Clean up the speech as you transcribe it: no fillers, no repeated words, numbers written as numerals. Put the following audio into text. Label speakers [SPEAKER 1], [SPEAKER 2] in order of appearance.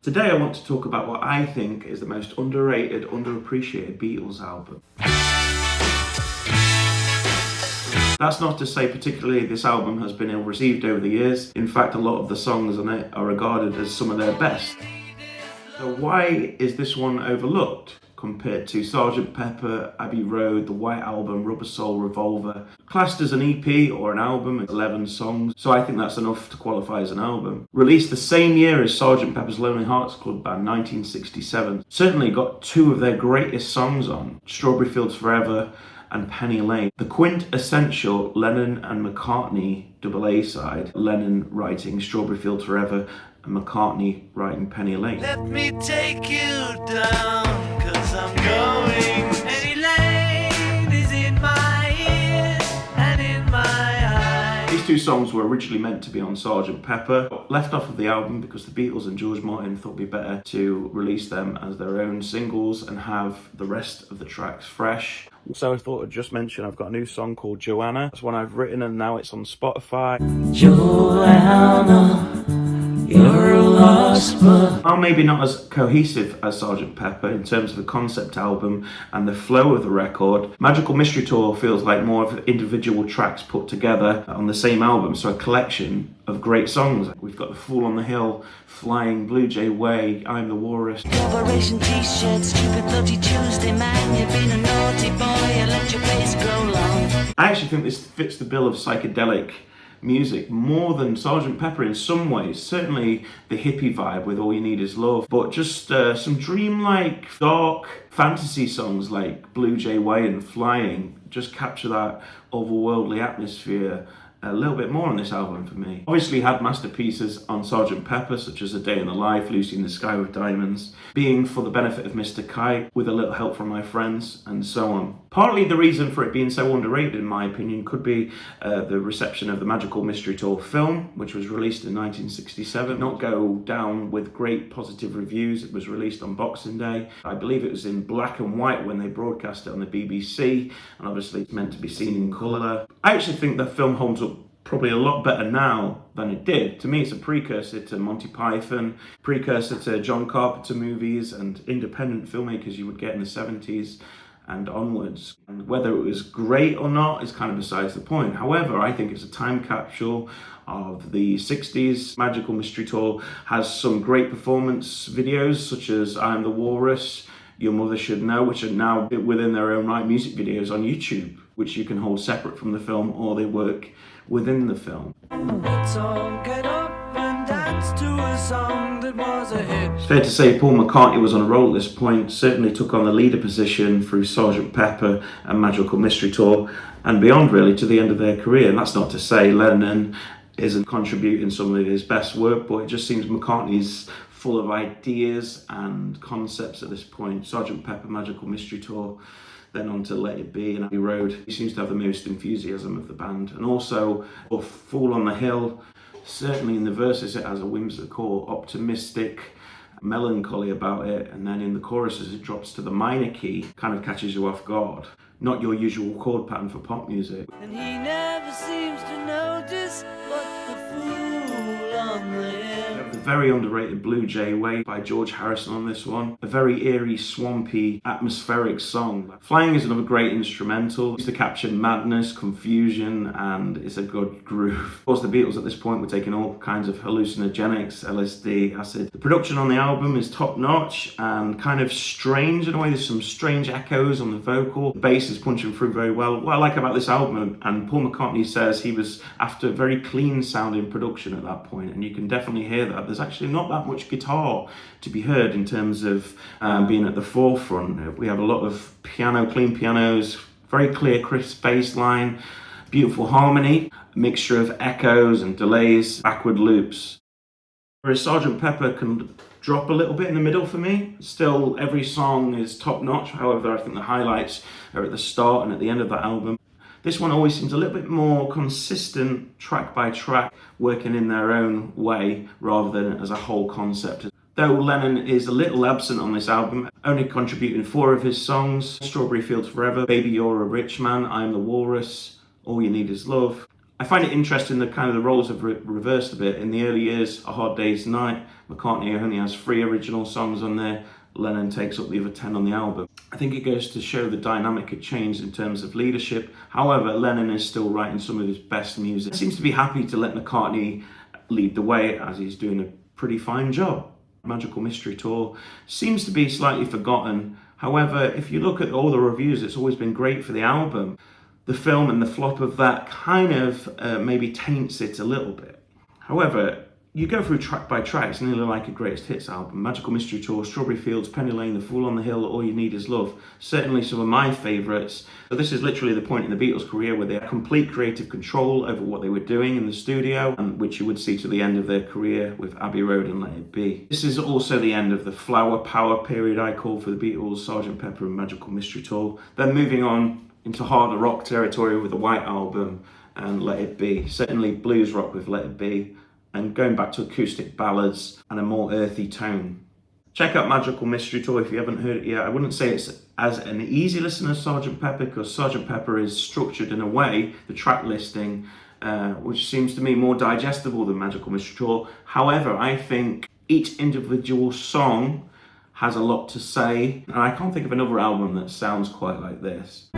[SPEAKER 1] Today I want to talk about what I think is the most underrated, underappreciated Beatles album. That's not to say particularly this album has been ill received over the years. In fact, a lot of the songs on it are regarded as some of their best. So why is this one overlooked compared to Sgt Pepper, Abbey Road, The White Album, Rubber Soul, Revolver? Classed as an EP or an album, it's 11 songs, so I think that's enough to qualify as an album. Released the same year as Sgt Pepper's Lonely Hearts Club Band, 1967. Certainly got two of their greatest songs on, Strawberry Fields Forever and Penny Lane. The quintessential Lennon and McCartney double A side, Lennon writing Strawberry Fields Forever and McCartney writing Penny Lane.
[SPEAKER 2] Let me take you down, 'cause I'm going. Penny Lane is in my ears and in my eyes.
[SPEAKER 1] These two songs were originally meant to be on Sgt Pepper, but left off of the album because the Beatles and George Martin thought it'd be better to release them as their own singles and have the rest of the tracks fresh. So I thought I'd just mention I've got a new song called Joanna. It's one I've written and now it's on Spotify.
[SPEAKER 2] Joanna, you're a lost but
[SPEAKER 1] Are maybe not as cohesive as Sgt Pepper in terms of the concept album and the flow of the record. Magical Mystery Tour feels like more of individual tracks put together on the same album, so a collection of great songs. We've got The Fool on the Hill, Flying, Blue Jay Way, I'm the Walrus.
[SPEAKER 3] Corporation t-shirt, stupid bloody Tuesday, man. You've been a naughty boy, you let your face grow long.
[SPEAKER 1] I actually think this fits the bill of psychedelic music more than Sgt Pepper in some ways. Certainly the hippie vibe with All You Need Is Love, but just some dreamlike, dark fantasy songs like Blue Jay Way and Flying just capture that otherworldly atmosphere a little bit more on this album for me. Obviously had masterpieces on Sgt Pepper such as A Day in the Life, Lucy in the Sky with Diamonds, Being for the Benefit of Mr. Kite, With a Little Help from My Friends, and so on. Partly the reason for it being so underrated in my opinion could be the reception of the Magical Mystery Tour film, which was released in 1967. Did not go down with great positive reviews. It was released on Boxing Day. I believe it was in black and white when they broadcast it on the BBC, and obviously it's meant to be seen in colour. I actually think the film holds up probably a lot better now than it did. To me, it's a precursor to Monty Python, precursor to John Carpenter movies and independent filmmakers you would get in the 70s and onwards. And whether it was great or not is kind of besides the point. However, I think it's a time capsule of the 60s. Magical Mystery Tour has some great performance videos such as I'm the Walrus, Your Mother Should Know, which are now within their own right music videos on YouTube, which you can hold separate from the film or they work within the film.
[SPEAKER 2] let's all get up and dance to a song that was a hit.
[SPEAKER 1] It's fair to say Paul McCartney was on a roll at this point, certainly took on the leader position through Sgt Pepper and Magical Mystery Tour and beyond really to the end of their career. And that's not to say Lennon isn't contributing some of his best work, but it just seems McCartney's full of ideas and concepts at this point. Sgt Pepper, Magical Mystery Tour, then on to Let It Be and Abbey Road. He seems to have the most enthusiasm of the band. And also, A Fool on the Hill, certainly in the verses it has a whimsical, optimistic melancholy about it, and then in the choruses it drops to the minor key, kind of catches you off guard. Not your usual chord pattern for pop music.
[SPEAKER 2] And he never seems to notice what the fool on the hill.
[SPEAKER 1] The very underrated Blue Jay Way by George Harrison on this one. A very eerie, swampy, atmospheric song. Flying is another great instrumental. Used to capture madness, confusion, and it's a good groove. Of course, the Beatles at this point were taking all kinds of hallucinogenics, LSD, acid. The production on the album is top-notch and kind of strange in a way. There's some strange echoes on the vocal. The bass is punching through very well. What I like about this album, and Paul McCartney says he was after very clean sounding production at that point, and you can definitely hear that. There's actually not that much guitar to be heard in terms of being at the forefront. We have a lot of piano, clean pianos, very clear, crisp bass line, beautiful harmony, a mixture of echoes and delays, backward loops. Whereas Sgt Pepper can drop a little bit in the middle for me. Still, every song is top notch. However, I think the highlights are at the start and at the end of that album. This one always seems a little bit more consistent, track by track, working in their own way rather than as a whole concept. Though Lennon is a little absent on this album, only contributing 4 of his songs: Strawberry Fields Forever, Baby You're a Rich Man, I'm the Walrus, All You Need Is Love, I find it interesting that kind of the roles have reversed a bit. In the early years, A Hard Day's Night, McCartney only has 3 original songs on there. Lennon takes up the other 10 on the album. I think it goes to show the dynamic had changed in terms of leadership. However, Lennon is still writing some of his best music. He seems to be happy to let McCartney lead the way, as he's doing a pretty fine job. Magical Mystery Tour seems to be slightly forgotten. However, if you look at all the reviews, it's always been great for the album. The film and the flop of that kind of maybe taints it a little bit. However, you go through track by track, it's nearly like a greatest hits album. Magical Mystery Tour, Strawberry Fields, Penny Lane, The Fool on the Hill, All You Need Is Love. Certainly some of my favourites. So this is literally the point in the Beatles' career where they had complete creative control over what they were doing in the studio, and which you would see to the end of their career with Abbey Road and Let It Be. This is also the end of the flower power period I call for the Beatles, Sgt Pepper and Magical Mystery Tour. Then moving on into harder rock territory with the White Album and Let It Be. Certainly blues rock with Let It Be, and going back to acoustic ballads and a more earthy tone. Check out Magical Mystery Tour if you haven't heard it yet. I wouldn't say it's as an easy listen as Sgt Pepper, because Sgt Pepper is structured in a way, the track listing, which seems to me more digestible than Magical Mystery Tour. However, I think each individual song has a lot to say, and I can't think of another album that sounds quite like this.